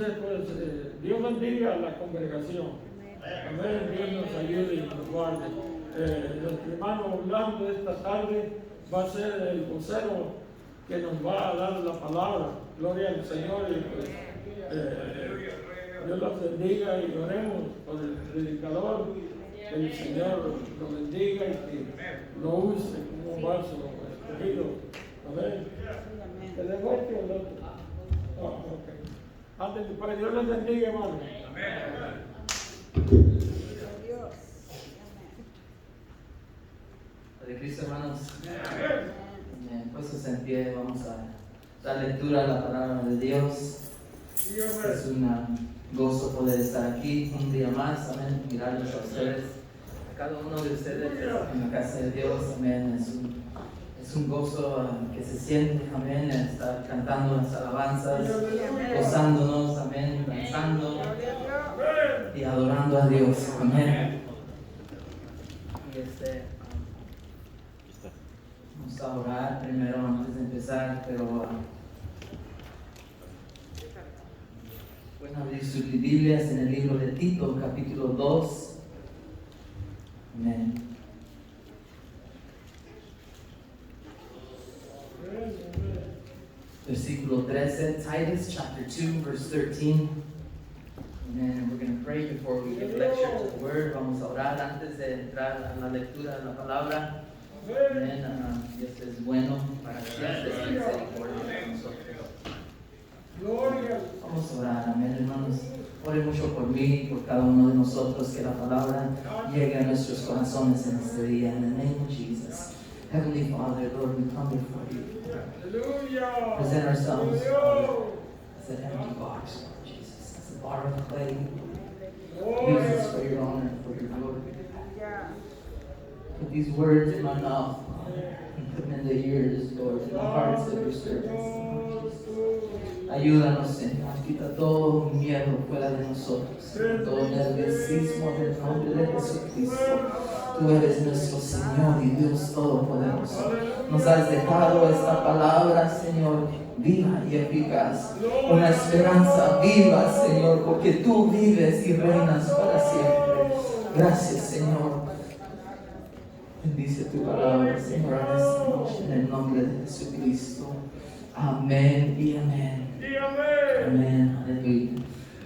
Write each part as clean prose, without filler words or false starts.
Entonces, pues, Dios bendiga a la congregación. Amén. Dios nos ayude y nos guarde. Nuestro hermano Orlando esta tarde va a ser el vocero que nos va a dar la palabra. Gloria al Señor. Y pues, Dios los bendiga y oremos por el predicador. Que el Señor lo bendiga y que lo use como un vaso escogido. Amén. ¿Te dejo este o el otro? Okay. Antes de que Dios les bendiga, hermano. Amén. De Cristo, hermanos. Amén. Puestos en pie, vamos a dar lectura a la palabra de Dios. Es un gozo poder estar aquí un día más. Amén. Mirarlos a ustedes, a cada uno de ustedes en la casa de Dios. Amén. Es un gozo que se siente, amén, estar cantando las alabanzas, gozándonos, amén, danzando y adorando a Dios, amén. Y vamos a orar primero antes de empezar, pero pueden abrir sus Biblias en el libro de Tito, capítulo 2, amén. Versículo 13, Titus chapter 2, verse 13. Amen. And we're going to pray before we give lecture to the word. Vamos a orar antes de entrar a la lectura de la palabra. Amén. Dios es bueno para siempre, su misericordia con nosotros. Vamos a orar, amén, hermanos. Ore mucho por mí, por cada uno de nosotros, que la palabra llegue a nuestros corazones en este día. In the name of Jesus. Heavenly Father, Lord, we come before you. Present ourselves, Father, as an empty box, Lord Jesus, as a bar of clay. Use us for your honor, for your glory. Put these words in my mouth, Father, and put them in the ears, Lord, in the hearts of your servants, Lord Jesus. Ayúdanos, Señor, quita todo miedo fuera de nosotros, todo nerviosismo en el nombre de Jesucristo. Tú eres nuestro Señor y Dios Todopoderoso. Nos has dejado esta palabra, Señor, viva y eficaz. Una esperanza viva, Señor, porque tú vives y reinas para siempre. Gracias, Señor. Bendice tu palabra, Señor, en esta noche, en el nombre de Jesucristo. Amén y amén. Amén. Aleluya.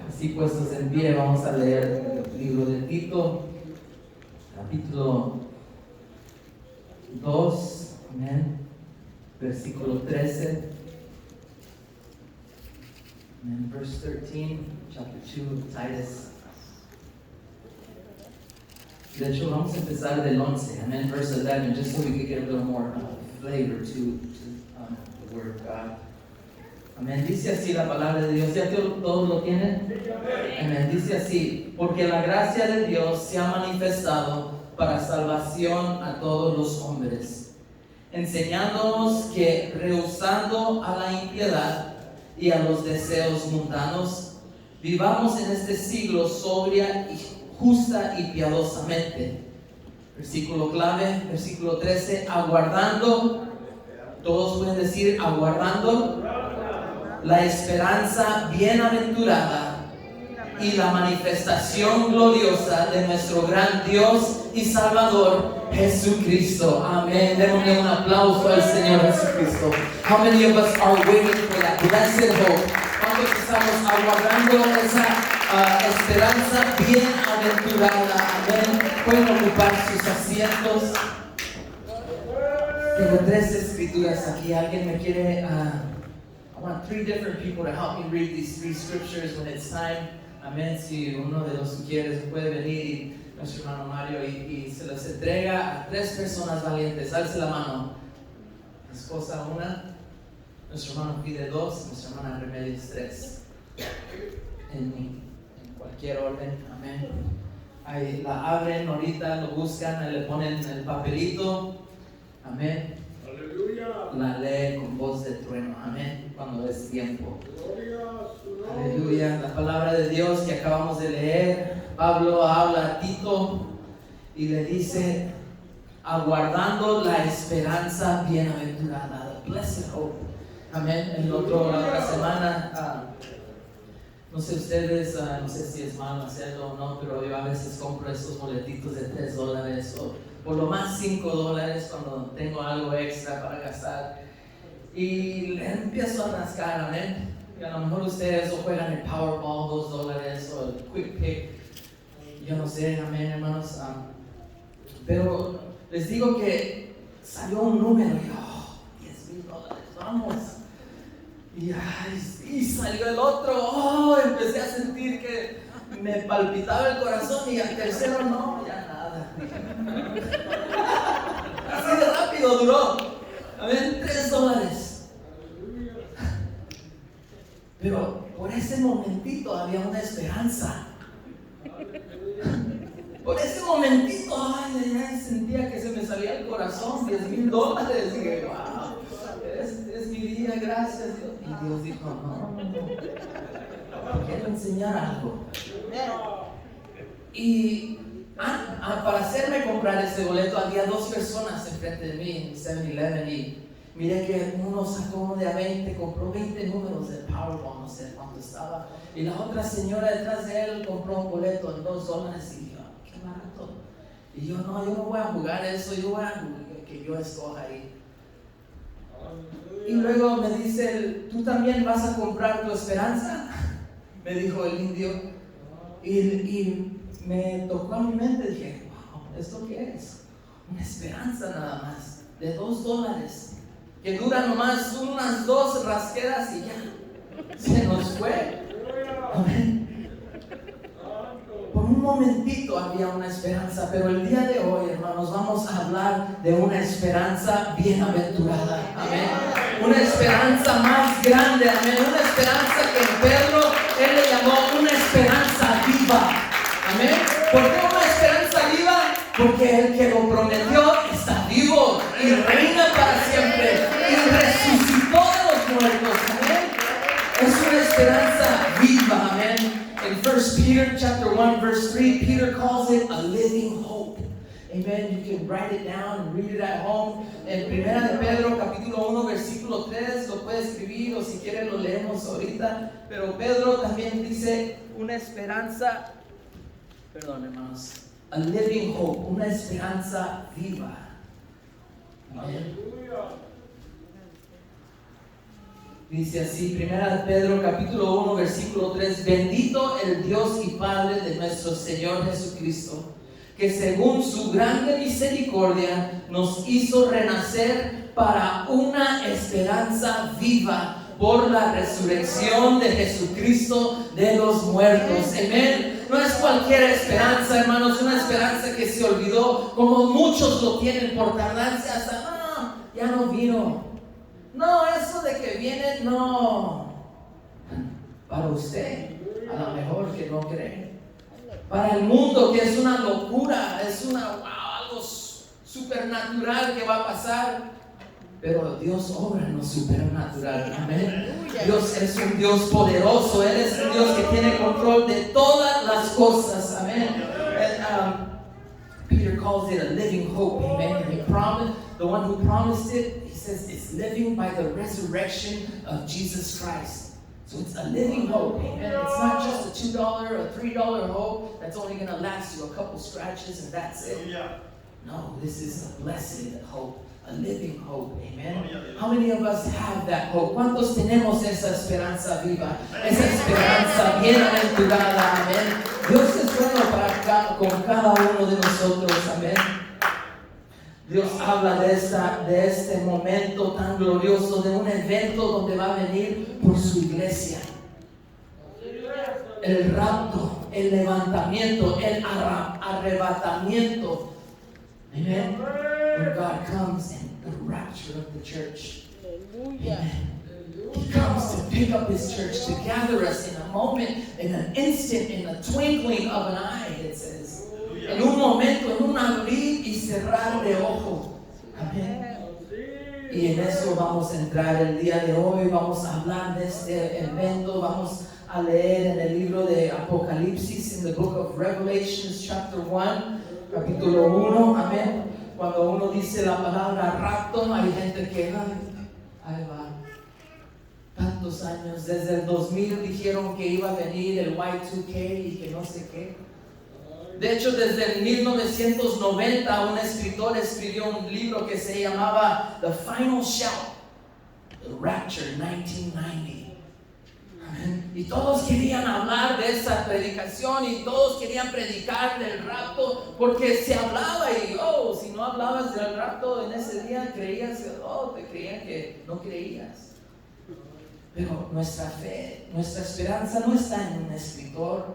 Así puestos en pie, vamos a leer el libro de Tito, capítulo 2, amén, versículo 13, and verse 13, chapter 2 of Titus. De hecho, vamos a empezar del 11, amén, verse 11, just so we could get a little more flavor to the word of God. Amén. Dice así la palabra de Dios. ¿Ya todos lo tienen? Amén. Dice así: porque la gracia de Dios se ha manifestado para salvación a todos los hombres, enseñándonos que, rehusando a la impiedad y a los deseos mundanos, vivamos en este siglo sobria y justa y piadosamente. Versículo clave, versículo 13, aguardando, todos pueden decir aguardando, la esperanza bienaventurada y la manifestación gloriosa de nuestro gran Dios y Salvador Jesucristo. Amén. Démosle un aplauso al Señor Jesucristo. How many of us are waiting for that blessed hope? ¿Cuántos estamos aguardando esa esperanza bienaventurada? Amén. Pueden ocupar sus asientos. Tengo 3 escrituras aquí. ¿Alguien me quiere? I want 3 different people to help me read these 3 scriptures when it's time. Amén. Si uno de los que quiere puede venir, y nuestro hermano Mario, y se los entrega a 3 personas valientes. Alce la mano. Mi esposa 1, nuestro hermano pide 2, nuestra hermana Remedios 3. En cualquier orden. Amén. Ahí la abren ahorita, lo buscan, ahí le ponen el papelito. Amén. La lee con voz de trueno, amén, cuando es tiempo. Aleluya. La palabra de Dios que acabamos de leer, Pablo habla a Tito y le dice: aguardando la esperanza bienaventurada, the blessed hope. Amén. La otra semana No sé ustedes, no sé si es malo hacerlo o no, pero yo a veces compro esos boletitos de $3 o por lo más $5 cuando tengo algo extra para gastar. Y le empiezo a rascar, amén. Y a lo mejor ustedes o juegan el Powerball, $2 o el Quick Pick. Yo no sé, amén, hermanos. Pero les digo que salió un número y $10,000, vamos. Y salió el otro, empecé a sentir que me palpitaba el corazón y al tercero no, ya nada. Así de rápido duró. Amén, $3. Pero por ese momentito había una esperanza. Por ese momentito, sentía que se me salía el corazón, $10,000. Dije, wow, es mi día, gracias Dios. Y Dios dijo, no, quiero enseñar algo. Y para hacerme comprar ese boleto había 2 personas enfrente de mí en 7-Eleven y miré que uno sacó uno de a 20, compró 20 números del Powerball, no sé cuánto estaba. Y la otra señora detrás de él compró un boleto en $2 y dije, qué barato. Y yo no voy a jugar eso, yo voy a jugar que yo escoja ahí. Y luego me dice, ¿tú también vas a comprar tu esperanza? Me dijo el indio. Y me tocó a mi mente, dije, wow, ¿esto qué es? Una esperanza nada más, de $2, que dura nomás unas 2 rasqueras y ya, se nos fue. Amén. Por un momentito había una esperanza, pero el día de hoy, hermanos, vamos a hablar de una esperanza bienaventurada. Amén. Una esperanza más grande. Amén. Una esperanza que Pedro, él le llamó una esperanza viva. Amén. ¿Por qué una esperanza viva? Porque el que lo prometió está vivo y reina para siempre y resucitó de los muertos. Amén. Es una esperanza viva. Amén. In 1 Peter chapter 1 verse 3, Peter calls it a living hope. Amen. You can write it down and read it at home. En 1 de Pedro capítulo 1 versículo 3 lo puede escribir o si quiere lo leemos ahorita. Pero Pedro también dice una esperanza, perdón hermanos, a living hope, una esperanza viva. Amén. Dice así, 1 de Pedro capítulo 1 versículo 3, bendito el Dios y Padre de nuestro Señor Jesucristo, que según su grande misericordia nos hizo renacer para una esperanza viva por la resurrección de Jesucristo de los muertos. Amén. No es cualquier esperanza, hermanos, una esperanza que se olvidó, como muchos lo tienen por tardarse hasta, ya no vino. No, eso de que viene, no. Para usted, a lo mejor que no cree. Para el mundo, que es una locura, es algo supernatural que va a pasar. Pero Dios obra en lo supernatural. Amén. Dios es un Dios poderoso. Él es un Dios que tiene control de todas las cosas. Amén. Peter calls it a living hope. Amen. And he promised, the one who promised it, he says it's living by the resurrection of Jesus Christ. So it's a living hope. Amen. It's not just a $2 or $3 hope that's only going to last you a couple scratches and that's it. No, this is a blessed hope. A living hope, amen. How many of us have that hope? ¿Cuántos tenemos esa esperanza viva? Esa esperanza bienaventurada, amén. Dios es bueno con cada uno de nosotros, amén. Dios habla de este momento tan glorioso, de un evento donde va a venir por su iglesia. El rapto, el levantamiento, el arrebatamiento. Amen. When God comes and the rapture of the church. Amen. He comes to pick up His church, to gather us in a moment, in an instant, in a twinkling of an eye, it says. En un momento, en un abrir y cerrar de ojo. Amén. Y en eso vamos a entrar el día de hoy. Vamos a hablar de este evento. Vamos a leer en el libro de Apocalipsis, in the book of Revelations, chapter 1. Capítulo 1, amén. Cuando uno dice la palabra rapto, hay gente que, ahí va. tantos años. Desde el 2000 dijeron que iba a venir el Y2K y que no sé qué. De hecho, desde el 1990 un escritor escribió un libro que se llamaba The Final Shout, The Rapture 1990. Y todos querían hablar de esa predicación y todos querían predicar del rapto porque se hablaba y si no hablabas del rapto en ese día creías, te creían que no creías. Pero nuestra fe, nuestra esperanza no está en un escritor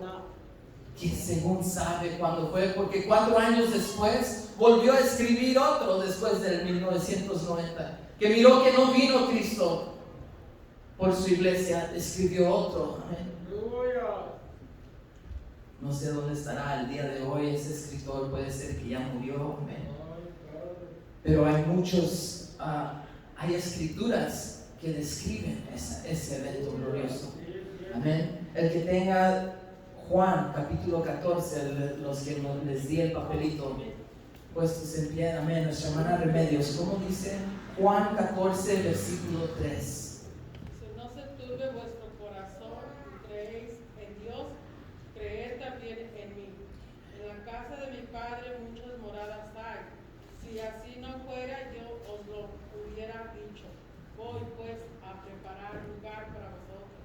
que según sabe cuándo fue, porque 4 años después volvió a escribir otro después del 1990, que miró que no vino Cristo por su iglesia, escribió otro. Amén. No sé dónde estará el día de hoy ese escritor, puede ser que ya murió. Amén. Pero hay muchos, hay escrituras que describen ese evento glorioso. Amén. El que tenga Juan capítulo 14, los que les di el papelito puestos en pie, amén. Nuestra hermana Remedios, ¿cómo dice? Juan 14, versículo 3. Vuestro corazón, creéis en Dios, creed también en mí. En la casa de mi Padre muchas moradas hay. Si así no fuera, yo os lo hubiera dicho. Voy pues a preparar lugar para vosotros.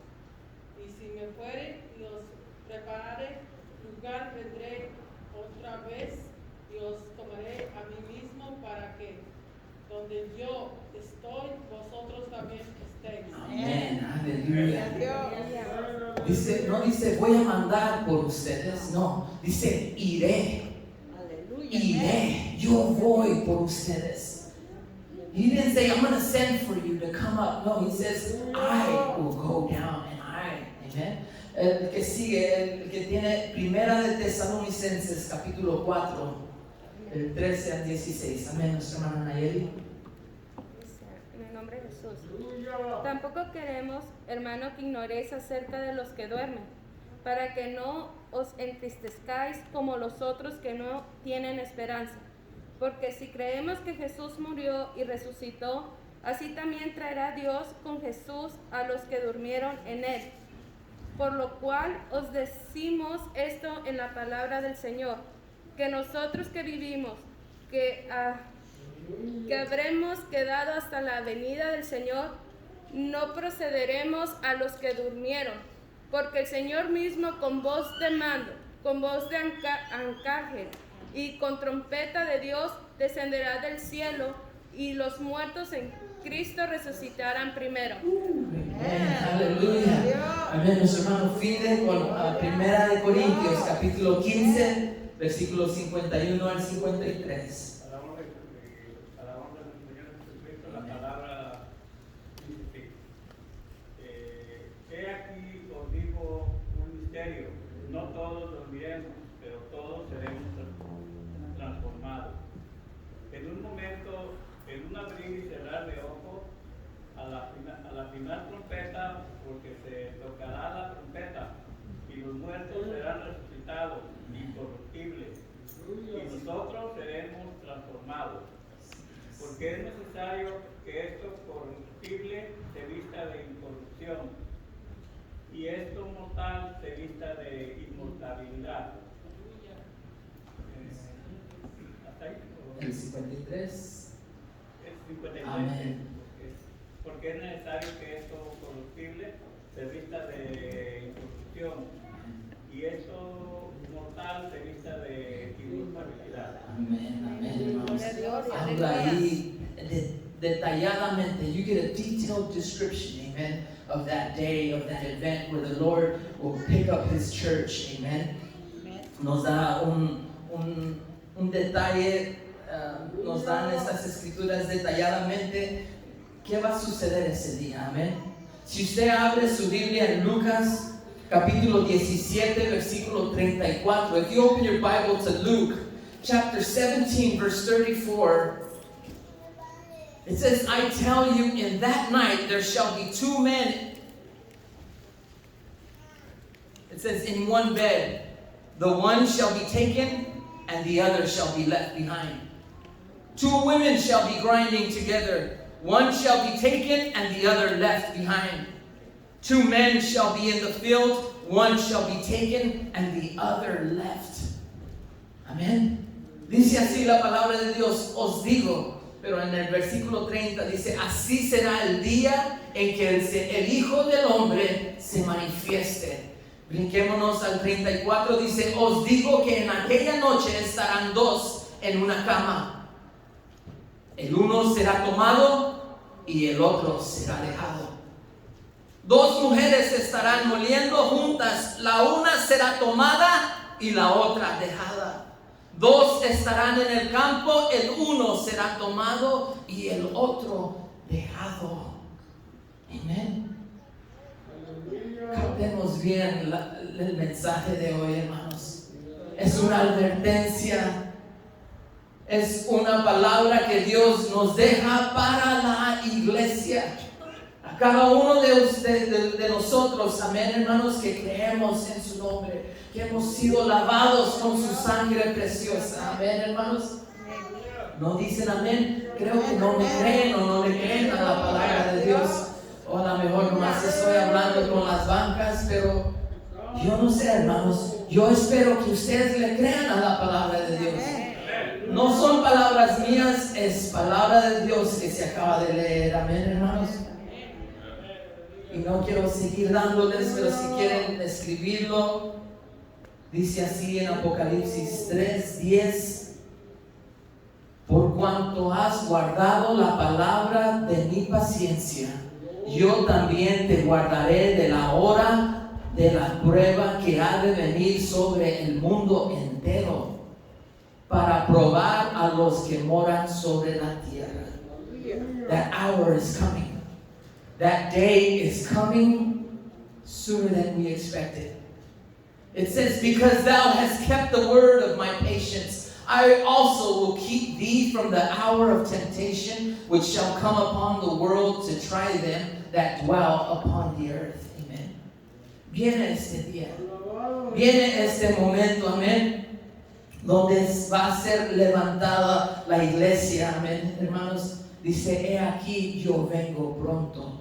Y si me fuere y os preparare lugar, vendré otra vez y os tomaré a mí mismo, para que donde yo estoy, vosotros también estéis. Amén, aleluya. Dice, no dice voy a mandar por ustedes, no, dice iré. Iré, yo voy por ustedes. He didn't say I'm going to send for you to come up. No, he says I will go down and amen. El que sigue, el que tiene Primera de Tesalonicenses capítulo 4, el 13 al 16. Amén, nuestra hermana Nayeli. En el nombre de Jesús. Tampoco queremos, hermano, que ignoréis acerca de los que duermen, para que no os entristezcáis como los otros que no tienen esperanza. Porque si creemos que Jesús murió y resucitó, así también traerá Dios con Jesús a los que durmieron en él. Por lo cual os decimos esto en la palabra del Señor, que nosotros que vivimos, que habremos quedado hasta la venida del Señor, no procederemos a los que durmieron, porque el Señor mismo con voz de mando, con voz de arcángel y con trompeta de Dios descenderá del cielo, y los muertos en Cristo resucitarán primero. Aleluya. Amén. Nuestro hermano Fide con Primera de Corintios capítulo 15, versículos 51 al 53. La palabra dice: he aquí os digo un misterio, no todos dormiremos, pero todos seremos transformados. En un momento, en un abrir y cerrar de ojos, a la final trompeta, porque se tocará la trompeta, y los muertos serán resucitados, incorruptibles, y nosotros seremos transformados. Porque es necesario que esto corruptible se vista de incorrupción, y esto mortal se vista de inmortalidad. ¿Hasta ahí? El 53. El 53. Amén. Porque es necesario que esto corruptible se vista de incorrupción, y esto mortal se vista de inmortalidad. Amén, amén, hermanos. Habla ahí detalladamente. You get a detailed description, amen, of that day, of that event where the Lord will pick up His church, amen. Nos da un detalle, nos dan estas escrituras detalladamente qué va a suceder ese día, amén. Si usted abre su Biblia en Lucas capítulo 17, versículo 34. If you open your Bible to Luke, chapter 17, verse 34, it says, I tell you, in that night there shall be 2 men. It says, in one bed. The one shall be taken, and the other shall be left behind. 2 women shall be grinding together. One shall be taken, and the other left behind. 2 men shall be in the field, one shall be taken and the other left. Amén. Dice así la palabra de Dios, os digo, pero en el versículo 30 dice, así será el día en que el Hijo del Hombre se manifieste. Brinquémonos al 34, dice, os digo que en aquella noche estarán dos en una cama. El uno será tomado y el otro será dejado. Dos mujeres estarán moliendo juntas, la una será tomada y la otra dejada. Dos estarán en el campo, el uno será tomado y el otro dejado. Amén. Captemos bien el mensaje de hoy, hermanos. Es una advertencia, es una palabra que Dios nos deja para la iglesia. A cada uno de ustedes, de nosotros, amén, hermanos, que creemos en su nombre, que hemos sido lavados con su sangre preciosa, amén, hermanos. ¿No dicen amén? Creo que no me creen o no le creen a la palabra de Dios. O a lo mejor nomás estoy hablando con las bancas, pero yo no sé, hermanos. Yo espero que ustedes le crean a la palabra de Dios. No son palabras mías, es palabra de Dios que se acaba de leer, amén, hermanos. Y no quiero seguir dándoles, pero si quieren escribirlo, dice así en Apocalipsis 3:10. Por cuanto has guardado la palabra de mi paciencia, yo también te guardaré de la hora de la prueba que ha de venir sobre el mundo entero, para probar a los que moran sobre la tierra. That hour is coming. That day is coming sooner than we expected. It says, because thou hast kept the word of my patience, I also will keep thee from the hour of temptation, which shall come upon the world to try them that dwell upon the earth. Amen. Viene este día. Viene este momento, amén, donde va a ser levantada la iglesia, amén, hermanos. Dice, he aquí yo vengo pronto.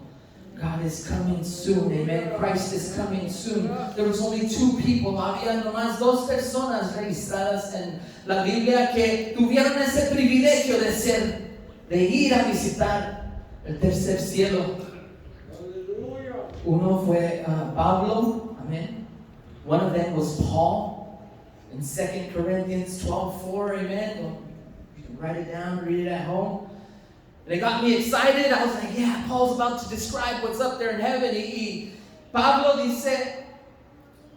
God is coming soon, amen. Christ is coming soon. There was only 2 people, había nomás 2 personas registradas en la Biblia que tuvieron ese privilegio de ir a visitar el tercer cielo. Uno fue Pablo, amen. One of them was Paul in 2 Corinthians 12:4, amen. You can write it down, read it at home. And it got me excited. I was like, yeah, Paul's about to describe what's up there in heaven. Y Pablo dice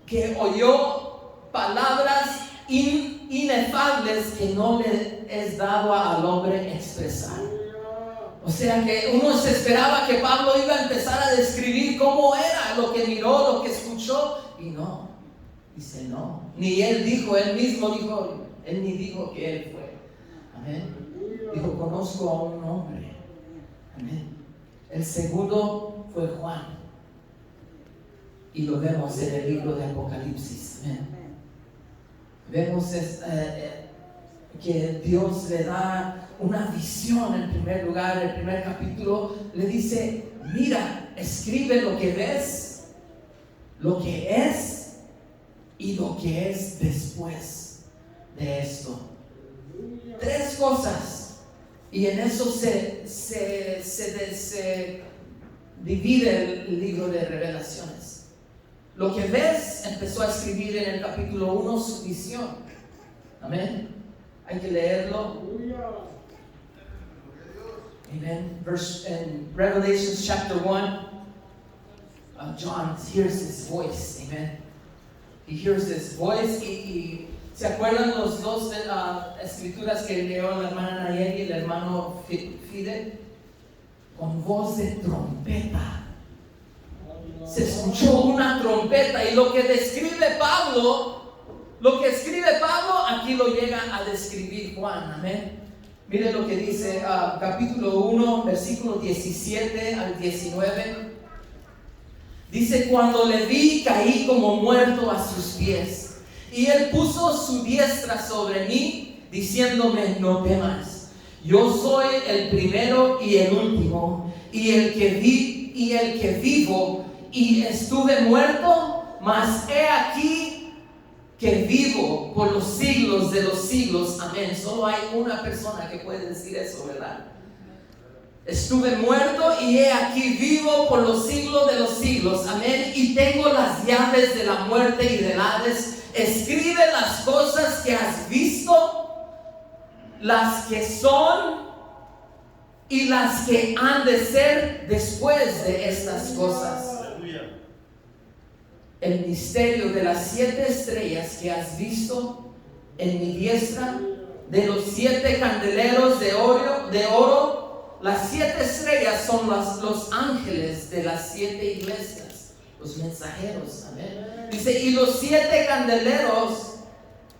que oyó palabras inefables que no le es dado al hombre expresar. O sea que uno se esperaba que Pablo iba a empezar a describir cómo era, lo que miró, lo que escuchó. Y no, dice no. Ni él dijo, él mismo dijo, él ni dijo que él fue. Amén. Dijo, conozco a un hombre. Amén. El segundo fue Juan. Y lo vemos en el libro de Apocalipsis. Amén. Vemos que Dios le da una visión en primer lugar. El primer capítulo le dice, mira, escribe lo que ves, lo que es y lo que es después de esto. 3 cosas. Y en eso se divide el libro de Revelaciones. Lo que ves, empezó a escribir en el capítulo 1 su visión. Amén. Hay que leerlo. Amen. In Revelation chapter 1, John hears his voice. Amen. He hears his voice y ¿se acuerdan los 2 escrituras que leyó la hermana Nayeli y el hermano Fide? Con voz de trompeta. Se escuchó una trompeta y lo que escribe Pablo, aquí lo llega a describir Juan. Amén. Miren lo que dice capítulo 1, versículo 17 al 19. Dice, cuando le vi, caí como muerto a sus pies. Y él puso su diestra sobre mí, diciéndome, no temas. Yo soy el primero y el último, y el que vivo, y estuve muerto, mas he aquí que vivo por los siglos de los siglos. Amén. Solo hay una persona que puede decir eso, ¿verdad? Estuve muerto y he aquí vivo por los siglos de los siglos. Amén. Y tengo las llaves de la muerte y del Hades. Escribe las cosas que has visto, las que son y las que han de ser después de estas cosas. El misterio de las 7 estrellas que has visto en mi diestra, de los 7 candeleros de oro. Las 7 estrellas son los ángeles de las 7 iglesias, los mensajeros. Amén. Dice, y los 7 candeleros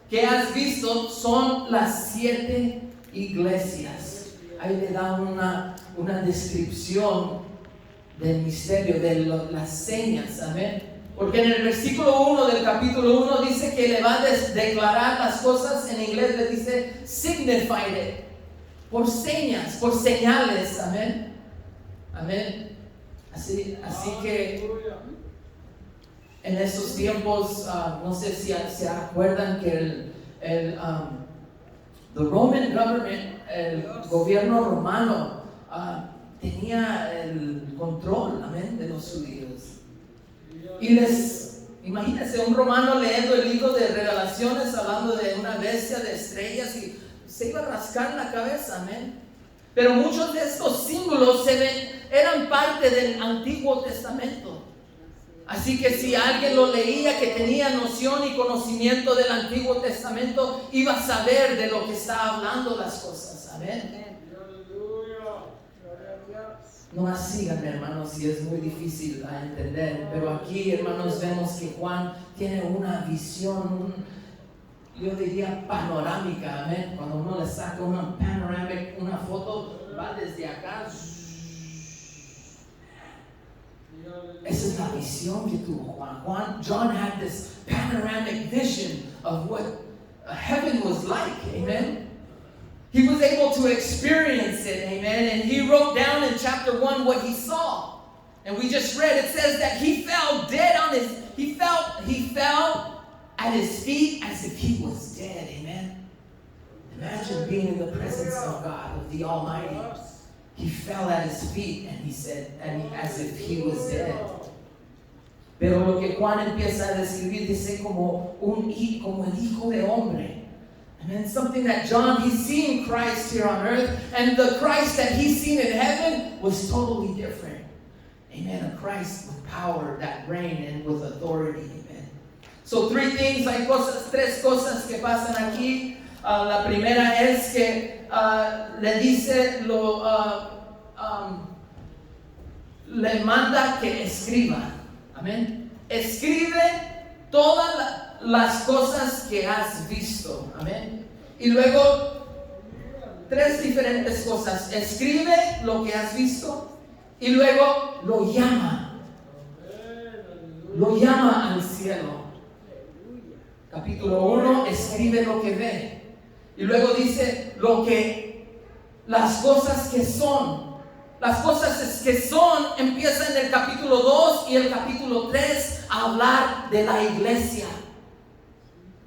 que has visto son las 7 iglesias. Ahí le da una descripción del misterio, de las señas. Amén. Porque en el versículo 1 del capítulo 1 dice que le va a declarar las cosas. En inglés le dice signified it, por señas, por señales. Amén. Amén. Así que en esos tiempos, no sé si se acuerdan que the Roman government, el gobierno romano, tenía el control, amén, de los judíos. Y imagínense un romano leyendo el libro de Revelaciones, hablando de una bestia de estrellas, y se iba a rascar la cabeza, amén. Pero muchos de estos símbolos eran parte del Antiguo Testamento. Así que si alguien lo leía, que tenía noción y conocimiento del Antiguo Testamento, iba a saber de lo que está hablando las cosas. Amén. No más síganme, hermanos, si es muy difícil a entender. Pero aquí, hermanos, vemos que Juan tiene una visión, yo diría panorámica. Amén. Cuando uno le saca una foto, va desde acá. Esa es la visión que tuvo Juan. John had this panoramic vision of what heaven was like. Amen. He was able to experience it. Amen. And he wrote down in chapter 1 what he saw. And we just read, it says that he fell dead he fell at his feet as if he was dead. Amen. Imagine being in the presence of God, of the Almighty. He fell at his feet and he said, as if he was dead. Pero lo que Juan empieza a describir dice como el hijo de hombre. And something that John, he's seen Christ here on earth, and the Christ that he's seen in heaven was totally different. Amen. A Christ with power that reigned and with authority. Amen. So 3 things, hay 3 cosas que pasan aquí. La primera es que le dice, le manda que escriba. Amén. Escribe todas las cosas que has visto. Amén. Y luego 3 diferentes cosas. Escribe lo que has visto y luego lo llama. Lo llama al cielo. Capítulo 1, escribe lo que ve. Y luego dice las cosas que son. Las cosas que son empiezan en el capítulo 2 y el capítulo 3 a hablar de la iglesia.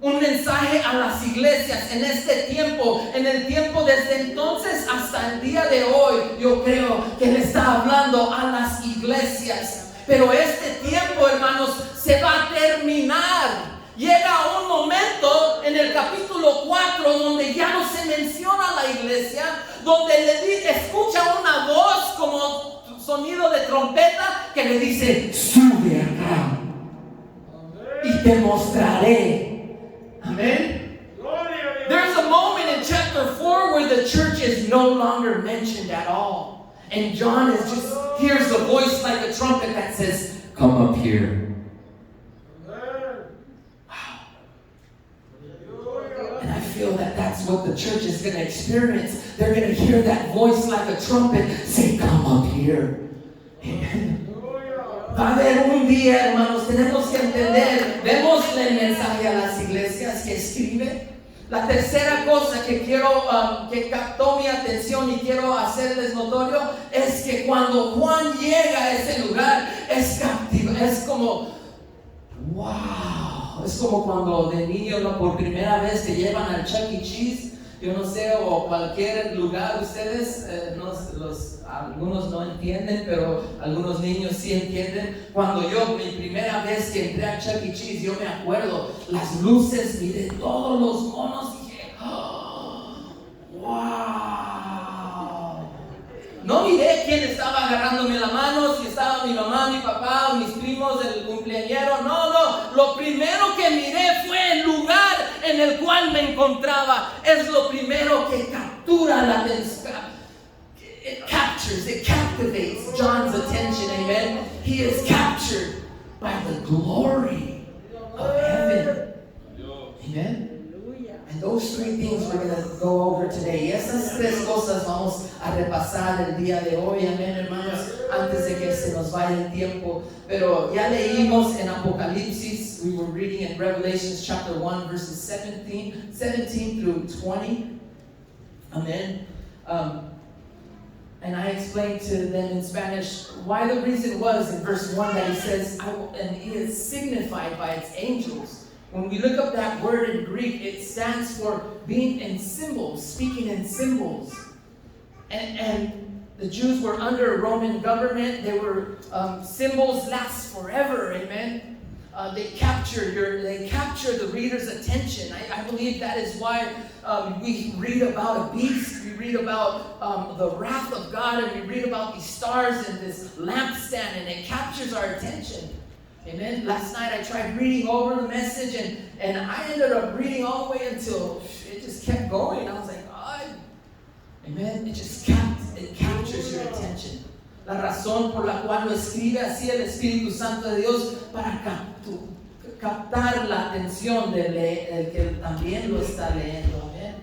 Un mensaje a las iglesias en este tiempo, en el tiempo desde entonces hasta el día de hoy. Yo creo que le está hablando a las iglesias. Pero este tiempo, hermanos, se va a terminar. Llega un momento en el capítulo 4 donde ya no se menciona la iglesia, donde escucha una voz como sonido de trompeta que le dice: sube acá y te mostraré. Amen. There's a moment in chapter 4 where the church is no longer mentioned at all. And John hears a voice like a trumpet that says, come up here. Wow. And I feel that that's what the church is going to experience. They're going to hear that voice like a trumpet say, come up here. Amen. Va a haber un día, hermanos, tenemos que entender, vemos el mensaje a las iglesias que escribe, La tercera cosa que que captó mi atención y quiero hacerles notorio es que cuando Juan llega a ese lugar es captivo, es como wow, es como cuando de niño por primera vez te llevan al Chuck E. Cheese, yo no sé, o cualquier lugar, ustedes, algunos no entienden, pero algunos niños sí entienden. Cuando mi primera vez que entré a Chuck E. Cheese, yo me acuerdo, las luces, miré todos los monos y dije, oh, wow. No miré quién estaba agarrándome la mano, si estaba mi mamá, mi papá, o mis primos, el cumpleañero. No. Lo primero que miré fue el lugar en el cual me encontraba. Es lo primero que captura la atención. It captivates John's attention, amen. He is captured by the glory of heaven. Amen. And those three things we're going to go over today. Y esas tres cosas vamos a repasar el día de hoy, amén, hermanos, antes de que se nos vaya el tiempo. Pero ya leímos en Apocalipsis, we were reading in Revelations chapter 1, verses 17 through 20. Amen. And I explained to them in Spanish why the reason was in verse 1 that he says, and he is signified by its angels. When we look up that word in Greek, it stands for being in symbols, speaking in symbols. And the Jews were under Roman government. They were symbols last forever, amen. They capture the reader's attention. I believe that is why we read about a beast, we read about the wrath of God, and we read about these stars and this lampstand, and it captures our attention. Amen. Last night I tried reading over the message, and I ended up reading all the way until it just kept going. I was like, God, amen. It captures your attention. La razón por la cual lo escribe así el Espíritu Santo de Dios para captar la atención del que también lo está leyendo. Amen.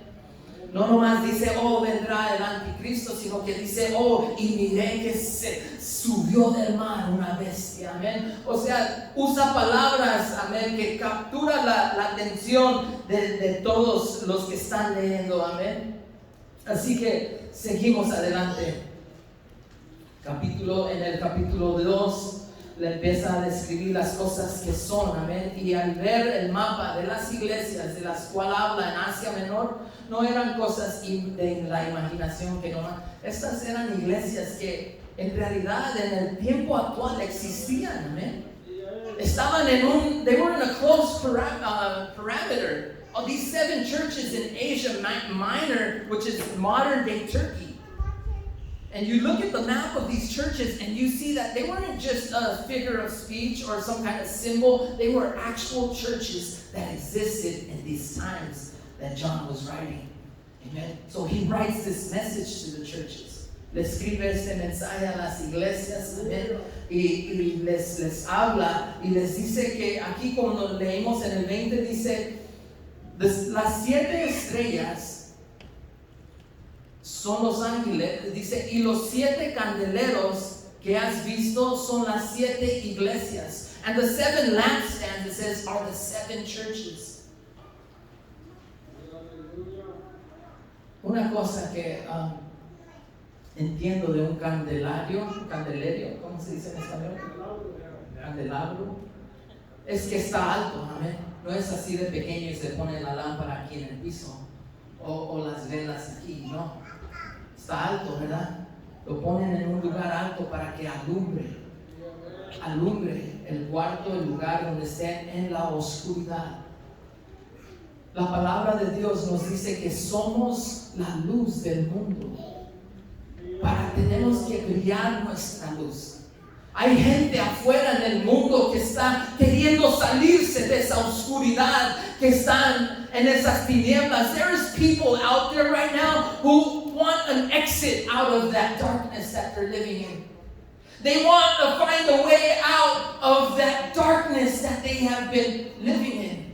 No nomás dice, oh, vendrá el anticristo, sino que dice, oh, y miré que se subió del mar una bestia, amén. O sea, usa palabras, amén, que captura la atención de todos los que están leyendo, amén. Así que seguimos adelante. En el capítulo 2 le empieza a describir las cosas que son, amén. Y al ver el mapa de las iglesias de las cuales habla en Asia Menor, no eran cosas de la imaginación que no. Estas eran iglesias que en realidad en el tiempo actual existían, amén. Estaban they were in a close parameter. Of these 7 churches in Asia Minor, which is modern day Turkey. And you look at the map of these churches and you see that they weren't just a figure of speech or some kind of symbol. They were actual churches that existed in these times that John was writing. Amen. So he writes this message to the churches. Le escribe este mensaje a las iglesias, amen, y les habla y les dice que aquí, como lo leímos en el 20, dice, las 7 estrellas son los ángeles, dice, y los 7 candeleros que has visto son las 7 iglesias. And the 7 lampstands, it says, are the 7 churches. Una cosa que entiendo de un candelario, ¿cómo se dice en español? Candelabro. Es que está alto, amén. No es así de pequeño y se pone la lámpara aquí en el piso o las velas aquí, no. Está alto, ¿verdad? Lo ponen en un lugar alto para que alumbre el cuarto, el lugar donde estén en la oscuridad. La palabra de Dios nos dice que somos la luz del mundo. Tenemos que brillar nuestra luz. Hay gente afuera en el mundo que está queriendo salirse de esa oscuridad, que están en esas tinieblas. There is people out there right now who want an exit out of that darkness that they're living in. They want to find a way out of that darkness that they have been living in.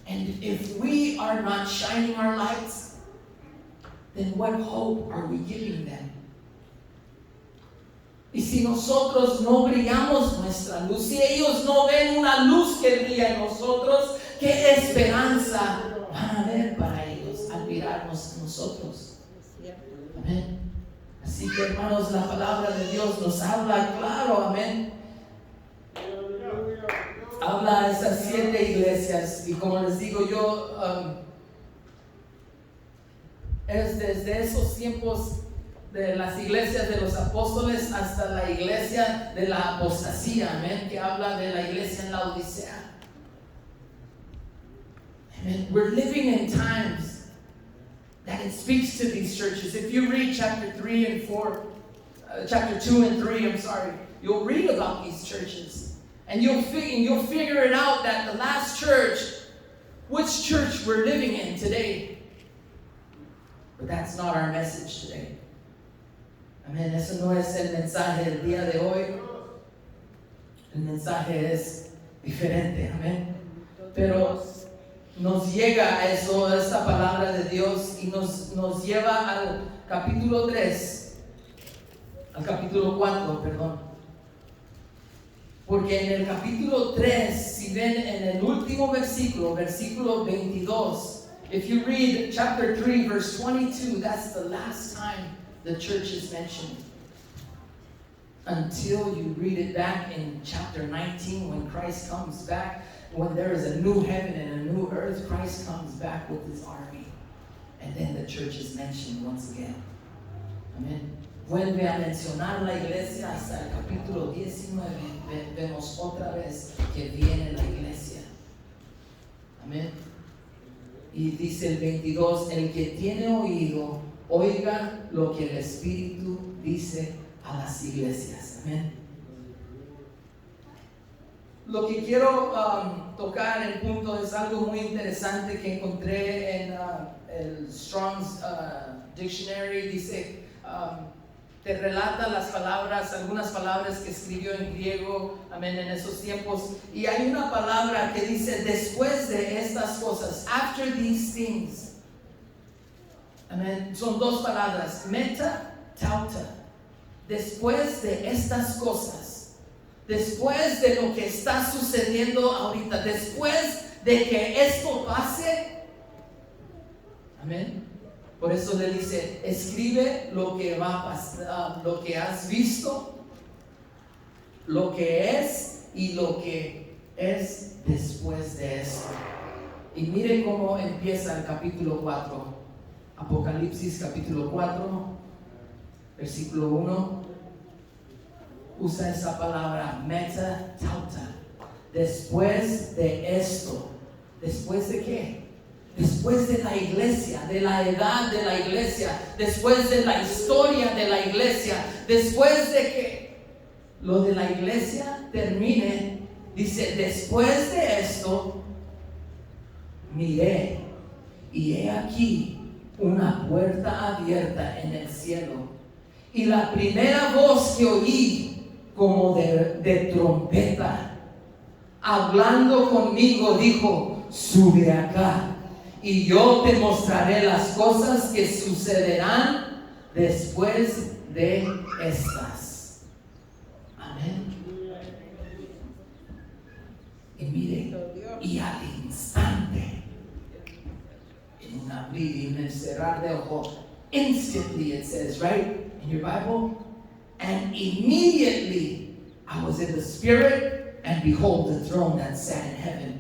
And if we are not shining our lights, then what hope are we giving them? Y si nosotros no brillamos nuestra luz, si ellos no ven una luz que brilla en nosotros, ¿qué esperanza van a ver para ellos? nosotros. Amén. Así que, hermanos, la palabra de Dios nos habla claro, amén. Habla a esas 7 iglesias, y como les digo yo, es desde esos tiempos de las iglesias de los apóstoles hasta la iglesia de la apostasía, amén, que habla de la iglesia en la Odisea. Amen. We're living in times that it speaks to these churches. If you read chapter 2 and 3, you'll read about these churches. And you'll figure it out that the last church, which church we're living in today. But that's not our message today. Amén. Eso no es el mensaje del día de hoy. El mensaje es diferente. Amén. Pero nos llega a eso, a esta palabra de Dios, y nos lleva al capítulo 4, perdón. Porque en el capítulo 3, si ven en el último versículo 22, if you read chapter 3, verse 22, that's the last time the church is mentioned. Until you read it back in chapter 19, when Christ comes back, when there is a new heaven and a new earth, Christ comes back with his army. And then the church is mentioned once again. Amen. Vuelve a mencionar la iglesia hasta el capítulo 19. Vemos otra vez que viene la iglesia. Amén. Y dice el 22, el que tiene oído, oiga lo que el Espíritu dice a las iglesias. Amén. Lo que quiero tocar en punto es algo muy interesante que encontré en el Strong's Dictionary. Dice, te relata las palabras, algunas palabras que escribió en griego, amén, en esos tiempos. Y hay una palabra que dice, después de estas cosas, after these things. Amén. Son 2 palabras, meta, tauta. Después de estas cosas, después de lo que está sucediendo ahorita, después de que esto pase, amén. Por eso le dice, escribe lo que va a pasar, lo que has visto, lo que es y lo que es después de esto. Y mire cómo empieza el capítulo 4. Apocalipsis capítulo 4, versículo 1. Usa esa palabra, meta, tauta. Después de esto. ¿Después de qué? Después de la iglesia, de la edad de la iglesia, después de la historia de la iglesia, después de que lo de la iglesia termine, dice, después de esto, miré y he aquí una puerta abierta en el cielo. Y la primera voz que oí, como de trompeta, hablando conmigo, dijo, sube acá. Y yo te mostraré las cosas que sucederán después de estas. Amén. Y mire, y al instante, en un abrir y en un cerrar de ojo, instantly it says, right, in your Bible, and immediately I was in the Spirit, and behold the throne that sat in heaven,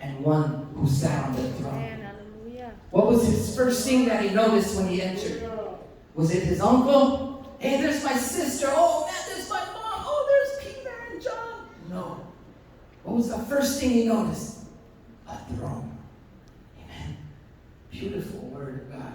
and one who sat on the throne. What was his first thing that he noticed when he entered? Was it his uncle? Hey, there's my sister. Oh man, there's my mom. Oh, there's Peter and John. No. What was the first thing he noticed? A throne. Amen. Beautiful word of God.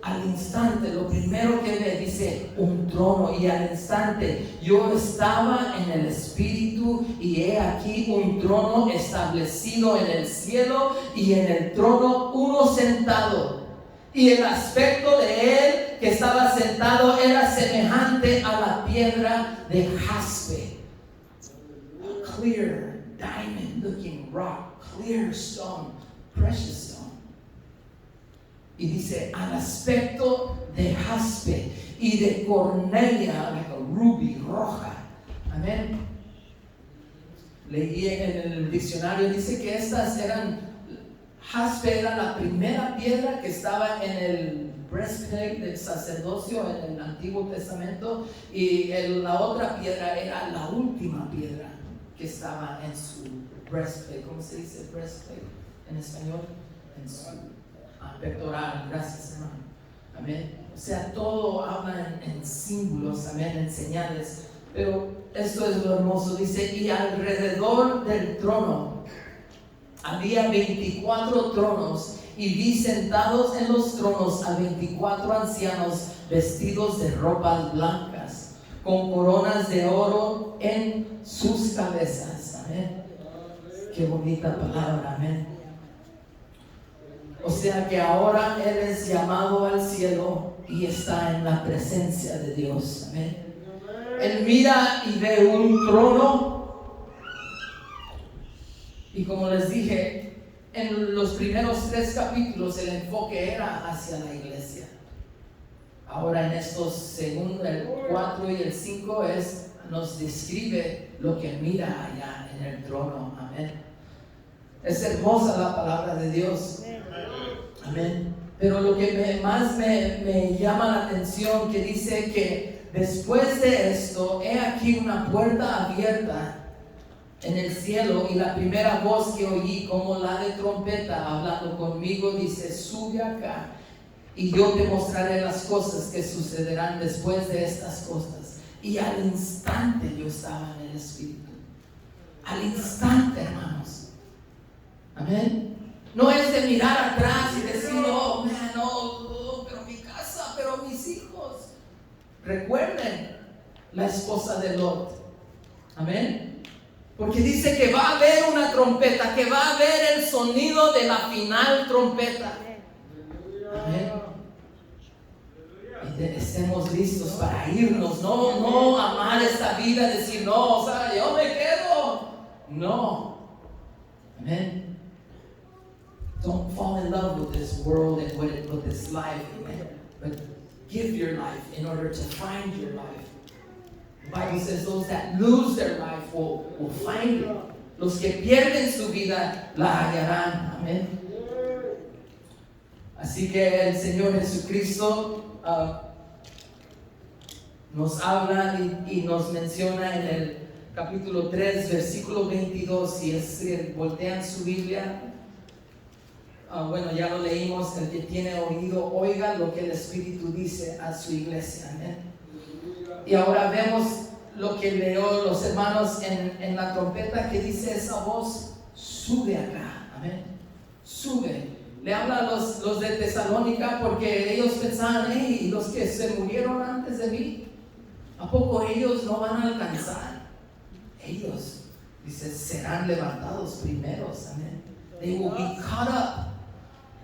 Al instante, lo primero que ve, dice un trono, y al instante yo estaba en el Espíritu y he aquí un trono establecido en el cielo y en el trono uno sentado, y el aspecto de él que estaba sentado era semejante a la piedra de jaspe, a clear diamond looking rock, clear stone, precious stone. Y dice, al aspecto de jaspe y de cornelia, like a ruby, roja. Amén. Leí en el diccionario, dice que estas eran, jaspe era la primera piedra que estaba en el breastplate del sacerdocio en el Antiguo Testamento, y la otra piedra era la última piedra que estaba en su breastplate. ¿Cómo se dice breastplate en español? En su pectoral. Gracias, hermano. Amén. O sea, todo habla en símbolos, amén, en señales. Pero esto es lo hermoso. Dice, y alrededor del trono había 24 tronos, y vi sentados en los tronos a 24 ancianos vestidos de ropas blancas, con coronas de oro en sus cabezas. Amén. Qué bonita palabra, amén. O sea que ahora eres llamado al cielo y está en la presencia de Dios. Amén. Él mira y ve un trono, y como les dije, en los primeros 3 capítulos el enfoque era hacia la iglesia. Ahora en estos segundos, el 4 y el 5 nos describe lo que mira allá en el trono. Amén. Es hermosa la palabra de Dios. Amén. Pero lo que más me llama la atención, que dice que después de esto, he aquí una puerta abierta en el cielo, y la primera voz que oí, como la de trompeta hablando conmigo, dice: sube acá y yo te mostraré las cosas que sucederán después de estas cosas. Y al instante yo estaba en el Espíritu. Al instante, hermanos. Amén. No es de mirar atrás y decir, oh, man, no, pero mi casa, pero mis hijos. Recuerden la esposa de Lot. Amén. Porque dice que va a haber una trompeta, que va a haber el sonido de la final trompeta. Amén. Y estemos listos para irnos. No amar esta vida, decir, no, o sea, yo me quedo. No. Amén. Don't fall in love with this world and with this life. Amen. But give your life in order to find your life. The Bible says those that lose their life will find it. Los que pierden su vida la hallarán. Amén. Así que el Señor Jesucristo nos habla y nos menciona en el capítulo 3, versículo 22. Si voltean su Biblia, bueno, ya lo leímos. El que tiene oído, oiga lo que el Espíritu dice a su iglesia. Amén. Y ahora vemos lo que leyó los hermanos en la trompeta, que dice esa voz: sube acá. Amén. Sube. Le habla a los de Tesalónica, porque ellos pensaban, hey, los que se murieron antes de mí, ¿a poco ellos no van a alcanzar? Ellos, dice, serán levantados primeros. Amén. They will be caught up.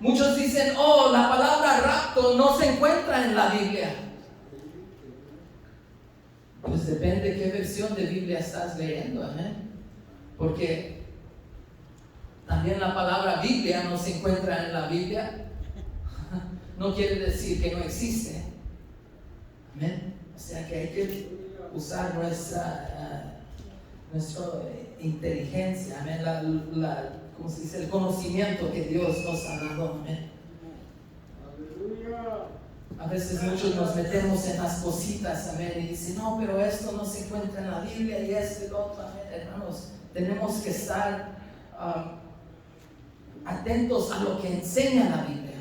Muchos dicen, oh, la palabra rapto no se encuentra en la Biblia. Pues depende qué versión de Biblia estás leyendo. Amén. Porque también la palabra Biblia no se encuentra en la Biblia. No quiere decir que no existe. Amén. O sea que hay que usar nuestra inteligencia. Amén. ¿Cómo se dice? El conocimiento que Dios nos ha dado. Amén. A veces muchos nos metemos en las cositas, amén, y dicen, no, pero esto no se encuentra en la Biblia y esto y lo otro. Amén. Hermanos, tenemos que estar atentos a lo que enseña la Biblia.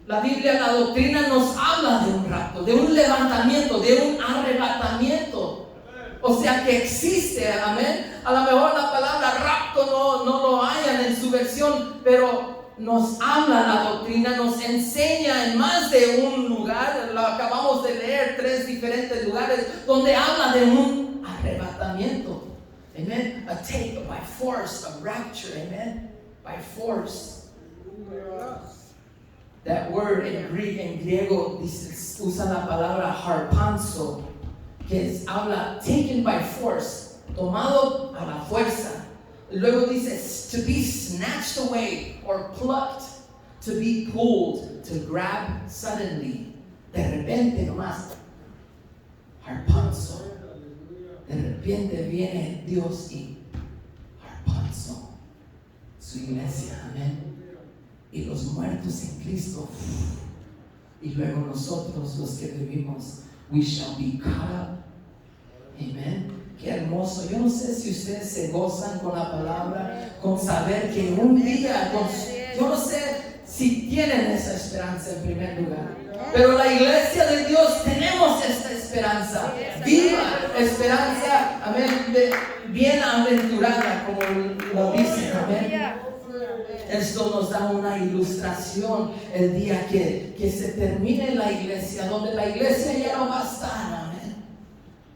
La Biblia, la doctrina nos habla de un rapto, de un levantamiento, de un arrebatamiento. O sea que existe, amén. A lo mejor la palabra rapto no lo hayan en su versión, pero nos habla la doctrina, nos enseña en más de un lugar. Lo acabamos de leer, 3 diferentes lugares donde habla de un arrebatamiento. Amen. A take by force, a rapture. Amen. By force. That word en griego usa la palabra harpanzo, que habla taken by force, tomado a la fuerza. Luego dice to be snatched away or plucked, to be pulled, to grab suddenly. De repente nomás. Harpanzo. De repente viene Dios y harpanzo su iglesia. Amén. Y los muertos en Cristo y luego nosotros los que vivimos, we shall be caught up. Amen. Qué hermoso. Yo no sé si ustedes se gozan con la palabra, con saber que un día, yo no sé si tienen esa esperanza en primer lugar. Pero la iglesia de Dios tenemos esta esperanza, viva esperanza, amén, bienaventurada, como lo dice, amén. Esto nos da una ilustración el día que se termine la iglesia, donde la iglesia ya no va a estar, amén,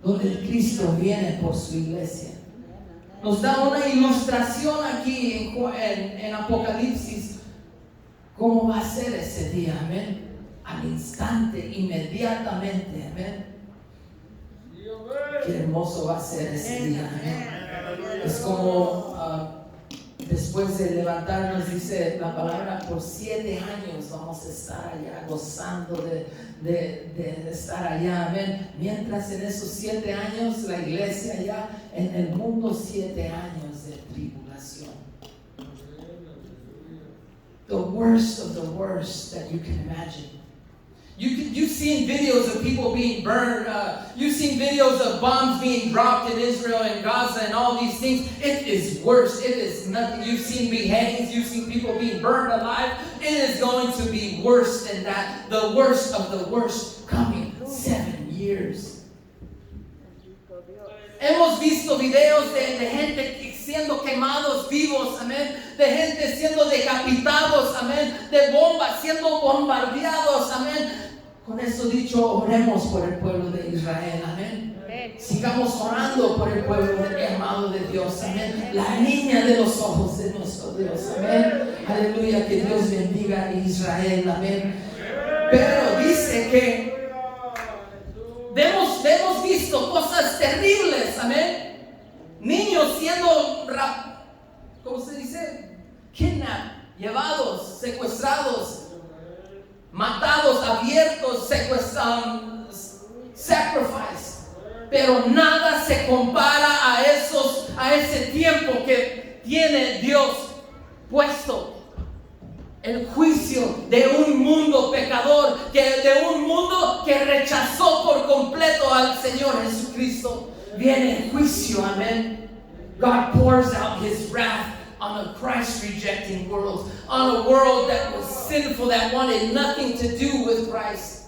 donde el Cristo viene por su iglesia. Nos da una ilustración aquí en Apocalipsis, cómo va a ser ese día, amén. Al instante, inmediatamente, amén. Qué hermoso va a ser ese día, amén. Es como después de levantarnos, dice la palabra, por 7 años vamos a estar allá gozando de estar allá, amén. Mientras en esos 7 años la iglesia allá en el mundo, 7 años de tribulación. The worst of the worst that you can imagine. You've seen videos of people being burned. You've seen videos of bombs being dropped in Israel and Gaza and all these things. It is worse. It is nothing. You've seen beheadings. You've seen people being burned alive. It is going to be worse than that. The worst of the worst coming. 7 years. Hemos visto videos de gente siendo quemados vivos, amén. De gente siendo decapitados, amén. De bombas siendo bombardeados, amén. Con eso dicho, oremos por el pueblo de Israel, amén. Sigamos orando por el pueblo amado de Dios, amén. La niña de los ojos de nuestro Dios, amén. Aleluya, que Dios bendiga a Israel, amén. Pero dice que hemos visto cosas terribles, amén. Niños siendo, ¿cómo se dice? Kidnapped, llevados, secuestrados, matados, abiertos, sacrifice. Pero nada se compara a ese tiempo que tiene Dios puesto. El juicio de un mundo pecador, de un mundo que rechazó por completo al Señor Jesucristo. Viene el juicio, amén. God pours out His wrath on a Christ-rejecting world, on a world that was sinful, that wanted nothing to do with Christ.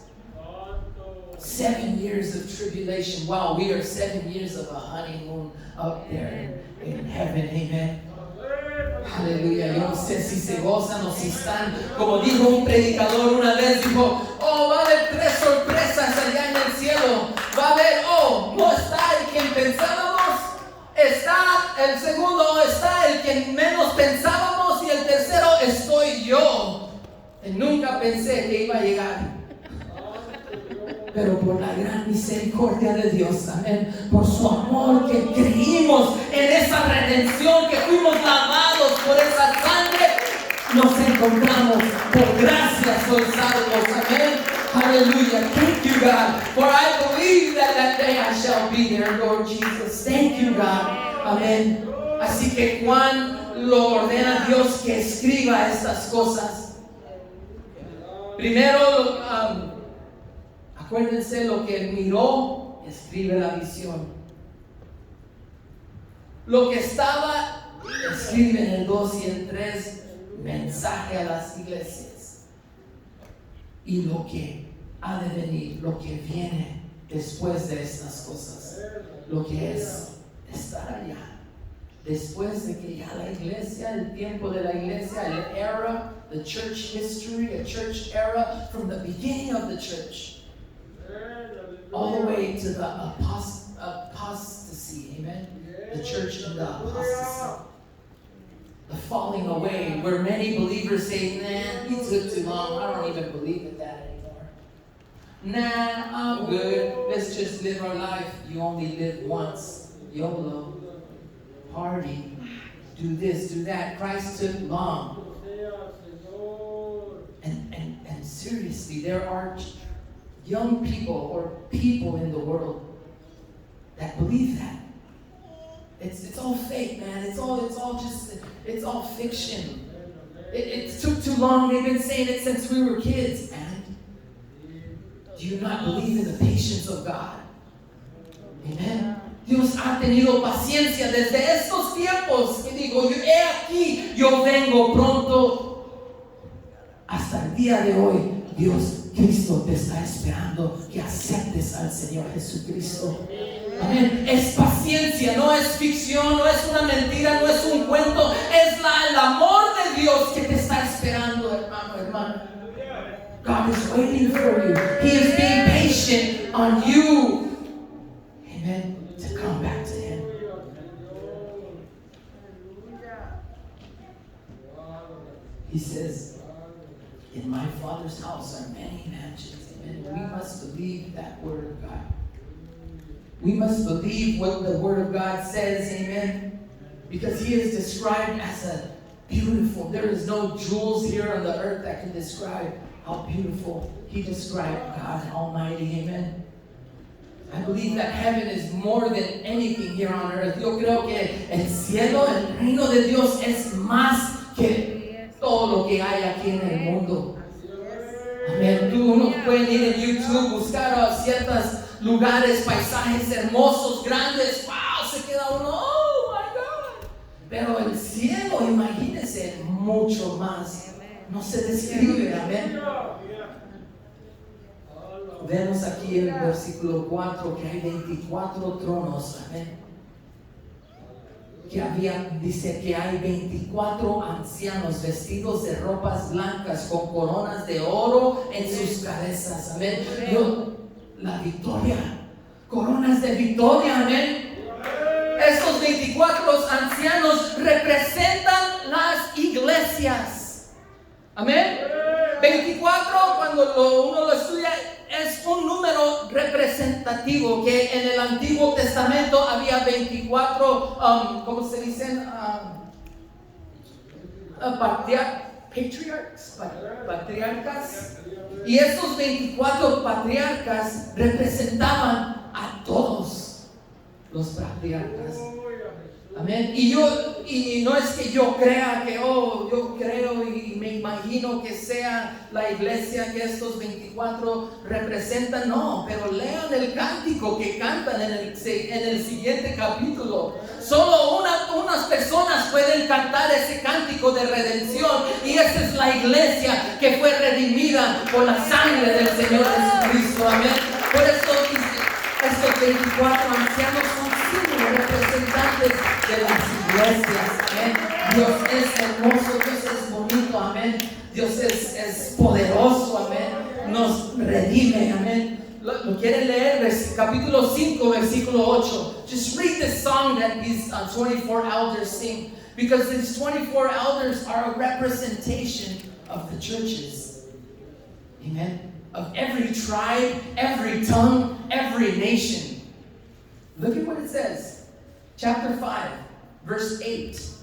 7 years of tribulation. Wow, we are 7 years of a honeymoon up there in heaven, amen. Aleluya, yo no sé si se gozan o si están, como dijo un predicador una vez, dijo, va a haber 3 sorpresas allá en el cielo. Va a haber, no está el que pensábamos, está el segundo, está el que menos pensábamos y el tercero estoy yo. Y nunca pensé que iba a llegar. Pero por la gran misericordia de Dios, amén, por su amor que creímos en esa redención, que fuimos lavados por esa sangre, nos encontramos, por gracia soy salvos, amén, aleluya. Thank you, God, for I believe that day I shall be there, Lord Jesus. Thank you, God, amén. Así que Juan lo ordena a Dios que escriba estas cosas. Primero, acuérdense lo que miró, escribe la visión. Lo que estaba, escribe en el 2 y el 3, mensaje a las iglesias. Y lo que ha de venir, lo que viene después de estas cosas, lo que es estar allá. Después de que ya la iglesia, el tiempo de la iglesia, el era, the church history, a church era from the beginning of the church. All the way to the apostasy, amen? The church in the apostasy. The falling away, where many believers say, he took too long, I don't even believe in that anymore. I'm good, let's just live our life. You only live once. YOLO. Party. Do this, do that. Christ took long. And seriously, there are young people or people in the world that believe that. It's all fake, man. It's all fiction. It took too long. They've been saying it since we were kids, man. Do you not believe in the patience of God? Amen. Dios ha tenido paciencia desde estos tiempos que digo, he aquí, yo vengo pronto. Hasta el día de hoy, Dios, Cristo te está esperando que aceptes al Señor Jesucristo. Amén. Es paciencia, no es ficción, no es una mentira, no es un cuento, es el amor de Dios que te está esperando, hermano. God is waiting for you. He is being patient on you. Amen. To come back to Him. He says, in my Father's house are many mansions. Amen. We must believe that word of God. We must believe what the word of God says. Amen. Because He is described as a beautiful. There is no jewels here on the earth that can describe how beautiful He described God Almighty. Amen. I believe that heaven is more than anything here on earth. Yo creo que el cielo, el reino de Dios es más que todo lo que hay aquí en el mundo. Amén. Uno puede ir en YouTube, buscar a ciertos lugares, paisajes hermosos, grandes. Wow, se queda uno, oh my God. Pero el cielo, imagínense, mucho más. No se describe, amén. Vemos aquí en el versículo 4 que hay 24 tronos, amén. Dice que hay 24 ancianos vestidos de ropas blancas con coronas de oro en sus cabezas, amén. La victoria, coronas de victoria, amén. Estos 24 ancianos representan las iglesias, amén. 24, cuando uno lo estudia, es un número representativo, que en el Antiguo Testamento había 24, ¿cómo se dicen? Patriarcas. Y esos 24 patriarcas representaban a todos los patriarcas. Amén. Y no es que yo crea que, yo creo y me imagino que sea la iglesia que estos 24 representan. No, pero lean el cántico que cantan en el siguiente capítulo. Solo unas personas pueden cantar ese cántico de redención, y esa es la iglesia que fue redimida por la sangre del Señor Jesucristo. Amén. Por eso estos 24 ancianos son símbolos representantes de las iglesias. Amén. Dios es hermoso, Dios es bonito, amén. Dios es poderoso, amén. Nos redime, amén. ¿Lo quieren leer? Capítulo 5, versículo 8. Just read the song that these 24 elders sing, because these 24 elders are a representation of the churches. Amen. Of every tribe, every tongue, every nation. Look at what it says. Chapter 5, verse 8.